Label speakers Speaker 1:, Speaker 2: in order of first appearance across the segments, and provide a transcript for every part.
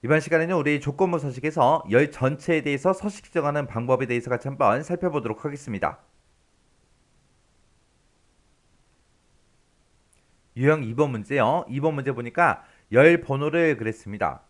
Speaker 1: 이번 시간에는 우리 조건부 서식에서 열 전체에 대해서 서식 지정하는 방법에 대해서 같이 한번 살펴보도록 하겠습니다. 유형 2번 문제요. 2번 문제 보니까 열 번호를 그랬습니다.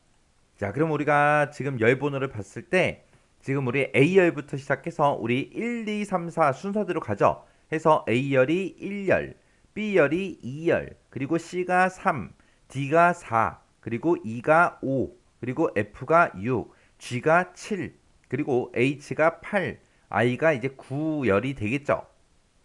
Speaker 1: 자, 그럼 우리가 지금 열 번호를 봤을 때 지금 우리 A열부터 시작해서 우리 1, 2, 3, 4 순서대로 가죠. 해서 A열이 1열, B열이 2열, 그리고 C가 3, D가 4, 그리고 E가 5, 그리고 F가 6, G가 7, 그리고 H가 8, I가 이제 9열이 되겠죠.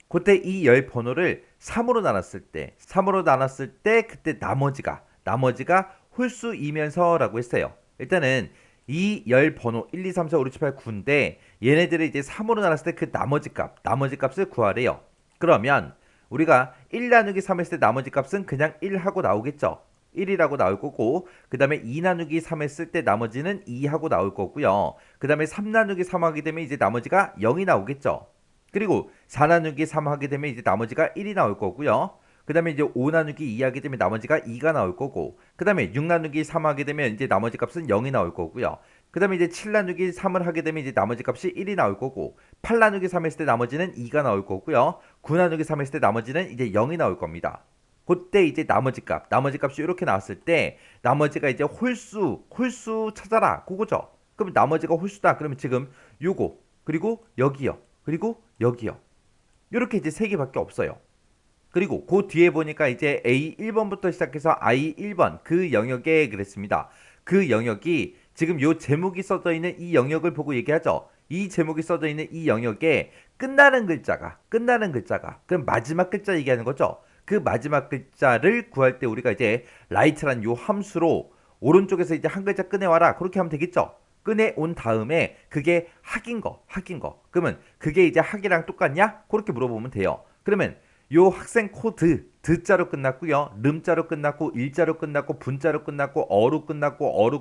Speaker 1: 그때 이 열 번호를 3으로 나눴을 때, 3으로 나눴을 때 그때 나머지가 홀수이면서라고 했어요. 일단은 이 열 번호 1, 2, 3, 4, 5, 6, 7, 8, 9인데 얘네들을 이제 3으로 나눴을 때 그 나머지 값을 구하래요. 그러면 우리가 1 나누기 3 했을 때 나머지 값은 그냥 1 하고 나오겠죠. 1이라고 나올 거고 그 다음에 2 나누기 3 했을 때 나머지는 2 하고 나올 거고요. 그 다음에 3 나누기 3 하게 되면 이제 나머지가 0이 나오겠죠. 그리고 4 나누기 3 하게 되면 이제 나머지가 1이 나올 거고요. 그 다음에 이제 5 나누기 2 하게 되면 나머지가 2가 나올 거고 그 다음에 6 나누기 3 하게 되면 이제 나머지 값은 0이 나올 거고요. 그 다음에 이제 7 나누기 3을 하게 되면 이제 나머지 값이 1이 나올 거고 8 나누기 3 했을 때 나머지는 2가 나올 거고요. 9 나누기 3 했을 때 나머지는 이제 0이 나올 겁니다. 그때 이제 나머지 값이 이렇게 나왔을 때 나머지가 이제 홀수 찾아라 그거죠. 그럼 나머지가 홀수다. 그러면 지금 요거 그리고 여기요. 그리고 여기요. 이렇게 이제 세 개밖에 없어요. 그리고 그 뒤에 보니까 이제 A 1번부터 시작해서 I 1번 그 영역에 그랬습니다. 그 영역이 지금 요 제목이 써져 있는 이 영역을 보고 얘기하죠. 이 제목이 써져 있는 이 영역에 끝나는 글자가 그럼 마지막 글자 얘기하는 거죠. 그 마지막 글자를 구할 때 우리가 이제 라이트란 요 함수로 오른쪽에서 이제 한 글자 꺼내와라 그렇게 하면 되겠죠. 꺼내온 다음에 그게 학인 거. 그러면 그게 이제 학이랑 똑같냐? 그렇게 물어보면 돼요. 그러면 요 학생 코드 드자로 끝났고요. 름자로 끝났고 일자로 끝났고 분자로 끝났고 어로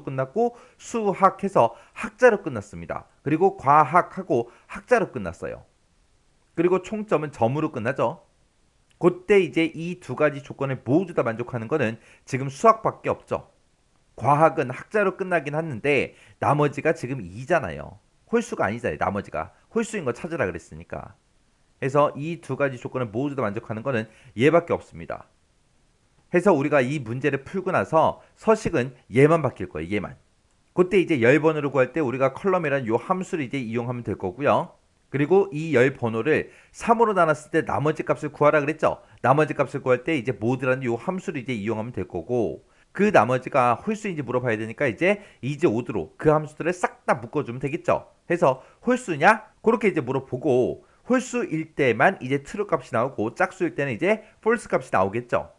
Speaker 1: 끝났고 수학해서 학자로 끝났습니다. 그리고 과학하고 학자로 끝났어요. 그리고 총점은 점으로 끝나죠. 그때 이제 이 두 가지 조건을 모두 다 만족하는 거는 지금 수학밖에 없죠. 과학은 학자로 끝나긴 하는데 나머지가 지금 2잖아요. 홀수가 아니잖아요. 나머지가 홀수인 거 찾으라 그랬으니까. 해서 이 두 가지 조건을 모두 다 만족하는 것은 얘밖에 없습니다. 해서 우리가 이 문제를 풀고 나서 서식은 얘만 바뀔 거예요. 얘만. 그때 이제 열 번호를 구할 때 우리가 컬럼이라는 요 함수를 이제 이용하면 될 거고요. 그리고 이 열 번호를 3으로 나눴을 때 나머지 값을 구하라 그랬죠. 나머지 값을 구할 때 이제 모드라는 요 함수를 이제 이용하면 될 거고 그 나머지가 홀수인지 물어봐야 되니까 이제 이제 오드로 그 함수들을 싹 다 묶어주면 되겠죠. 해서 홀수냐? 그렇게 이제 물어보고 홀수일 때만 이제 true 값이 나오고 짝수일 때는 이제 false 값이 나오겠죠.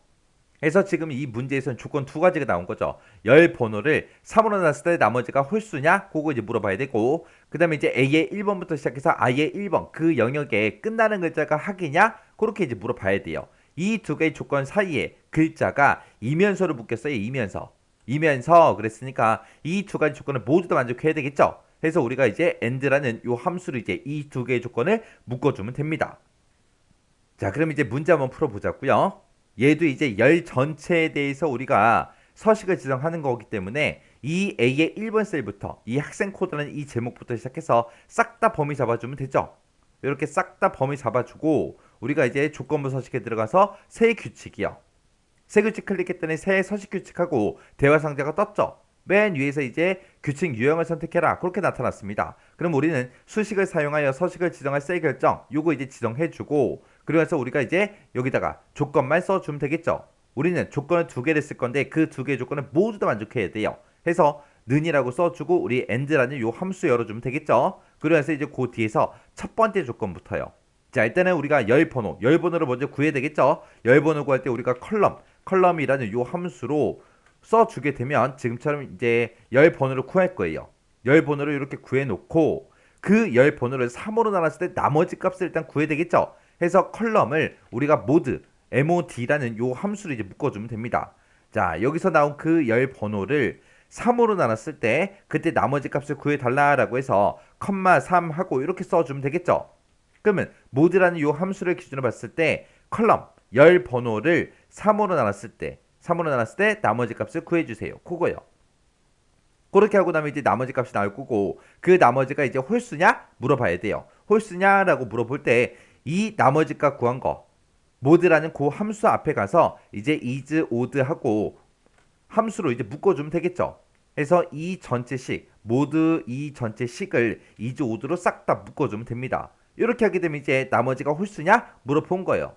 Speaker 1: 그래서 지금 이 문제에서는 조건 두 가지가 나온 거죠. 열 번호를 3으로 놨을 때 나머지가 홀수냐? 그거 이제 물어봐야 되고 그 다음에 이제 A의 1번부터 시작해서 I의 1번 그 영역에 끝나는 글자가 학이냐? 그렇게 이제 물어봐야 돼요. 이 두 개의 조건 사이에 글자가 이면서로 묶였어요. 이면서 그랬으니까 이 두 가지 조건을 모두 다 만족해야 되겠죠. 그래서 우리가 이제 and라는 요 함수를 이제 이 두 개의 조건을 묶어주면 됩니다. 자, 그럼 이제 문제 한번 풀어보자고요. 얘도 이제 열 전체에 대해서 우리가 서식을 지정하는 거기 때문에 이 A의 1번 셀부터 이 학생 코드라는 이 제목부터 시작해서 싹 다 범위 잡아주면 되죠. 이렇게 싹 다 범위 잡아주고 우리가 이제 조건부 서식에 들어가서 새 규칙이요. 새 규칙 클릭했더니 새 서식 규칙하고 대화 상자가 떴죠. 맨 위에서 이제 규칙 유형을 선택해라 그렇게 나타났습니다. 그럼 우리는 수식을 사용하여 서식을 지정할 셀 결정 요거 이제 지정해주고 그래서 우리가 이제 여기다가 조건만 써주면 되겠죠. 우리는 조건을 두 개를 쓸 건데 그 두 개의 조건을 모두 다 만족해야 돼요. 해서 는이라고 써주고 우리 and라는 요 함수 열어주면 되겠죠. 그래서 이제 그 뒤에서 첫 번째 조건부터요. 자, 일단은 우리가 열 번호를 먼저 구해야 되겠죠. 열 번호 구할 때 우리가 컬럼이라는 요 함수로 써주게 되면 지금처럼 이제 열 번호를 구할 거예요. 열 번호를 이렇게 구해놓고 그 열 번호를 3으로 나눴을 때 나머지 값을 일단 구해야 되겠죠. 해서 컬럼을 우리가 mod라는 요 함수를 이제 묶어주면 됩니다. 자, 여기서 나온 그 열 번호를 3으로 나눴을 때 그때 나머지 값을 구해달라라고 해서 컴마 3 하고 이렇게 써주면 되겠죠. 그러면 mod라는 요 함수를 기준으로 봤을 때 컬럼 열 번호를 3으로 나눴을 때 나머지 값을 구해주세요. 그거요. 그렇게 하고 나면 이제 나머지 값이 나올 거고 그 나머지가 이제 홀수냐 물어봐야 돼요. 홀수냐라고 물어볼 때 이 나머지 값 구한 거 모드라는 그 함수 앞에 가서 이제 is odd 하고 함수로 이제 묶어주면 되겠죠. 그래서 이 전체식 모드 이 전체식을 is odd로 싹 다 묶어주면 됩니다. 이렇게 하게 되면 이제 나머지가 홀수냐 물어본 거예요.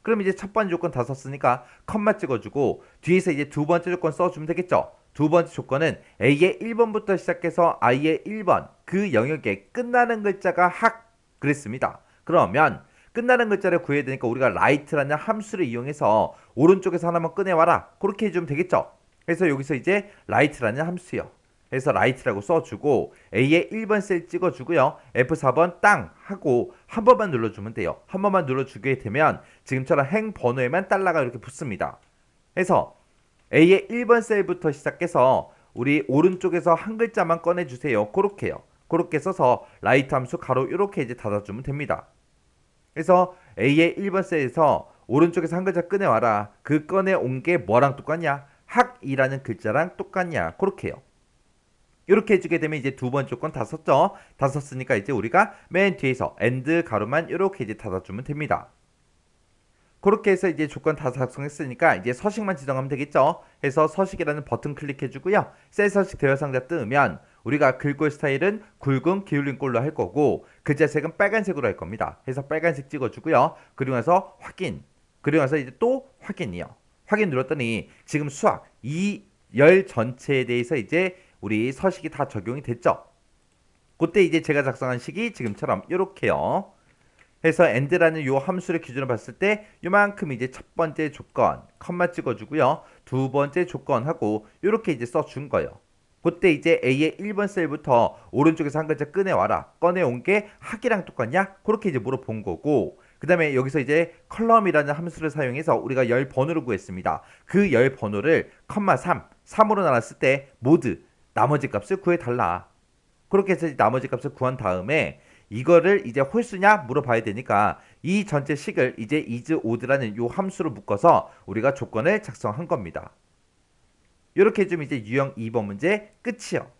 Speaker 1: 그럼 이제 첫 번째 조건 다 썼으니까 컴마 찍어주고 뒤에서 이제 두 번째 조건 써주면 되겠죠. 두 번째 조건은 A의 1번부터 시작해서 I의 1번 그 영역에 끝나는 글자가 학 그랬습니다. 그러면 끝나는 글자를 구해야 되니까 우리가 write라는 함수를 이용해서 오른쪽에서 하나만 꺼내와라 그렇게 해주면 되겠죠. 그래서 여기서 이제 write라는 함수요. 그래서 write라고 써주고 A의 1번 셀 찍어주고요. F4번 땅 하고 한 번만 눌러주면 돼요. 한 번만 눌러주게 되면 지금처럼 행 번호에만 달러가 이렇게 붙습니다. 그래서 A의 1번 셀부터 시작해서 우리 오른쪽에서 한 글자만 꺼내주세요. 그렇게요. 그렇게 써서 write 함수 가로 이렇게 이제 닫아주면 됩니다. 그래서 A의 1번 셀에서 오른쪽에서 한 글자 꺼내와라. 그 꺼내온 게 뭐랑 똑같냐? 학이라는 글자랑 똑같냐? 그렇게요. 이렇게 해주게 되면 이제 두 번째 조건 다 썼죠. 다 썼으니까 이제 우리가 맨 뒤에서 and 가로만 이렇게 이제 닫아주면 됩니다. 그렇게 해서 이제 조건 다 작성했으니까 이제 서식만 지정하면 되겠죠. 해서 서식이라는 버튼 클릭해주고요. 셀 서식 대여 상자 뜨면 우리가 글꼴 스타일은 굵은 기울린 꼴로 할 거고 글자 색은 빨간색으로 할 겁니다. 해서 빨간색 찍어주고요. 그리고 나서 확인. 그리고 나서 이제 또 확인이요. 확인 눌렀더니 지금 수학 이 열 전체에 대해서 이제 우리 서식이 다 적용이 됐죠. 그때 이제 제가 작성한 식이 지금처럼 이렇게요. 해서 and라는 요 함수를 기준으로 봤을 때 요만큼 이제 첫 번째 조건 컴마 찍어주고요. 두 번째 조건하고 이렇게 이제 써준 거예요. 그때 이제 A의 1번 셀부터 오른쪽에서 한 글자 꺼내와라. 꺼내온 게 학이랑 똑같냐? 그렇게 이제 물어본 거고 그 다음에 여기서 이제 컬럼이라는 함수를 사용해서 우리가 열 번호를 구했습니다. 그 열 번호를 컴마 3으로 나눴을 때 모드 나머지 값을 구해달라. 그렇게 해서 나머지 값을 구한 다음에 이거를 이제 홀수냐 물어봐야 되니까 이 전체 식을 이제 is odd라는 요 함수로 묶어서 우리가 조건을 작성한 겁니다. 이렇게 해주면 이제 유형 2번 문제 끝이요.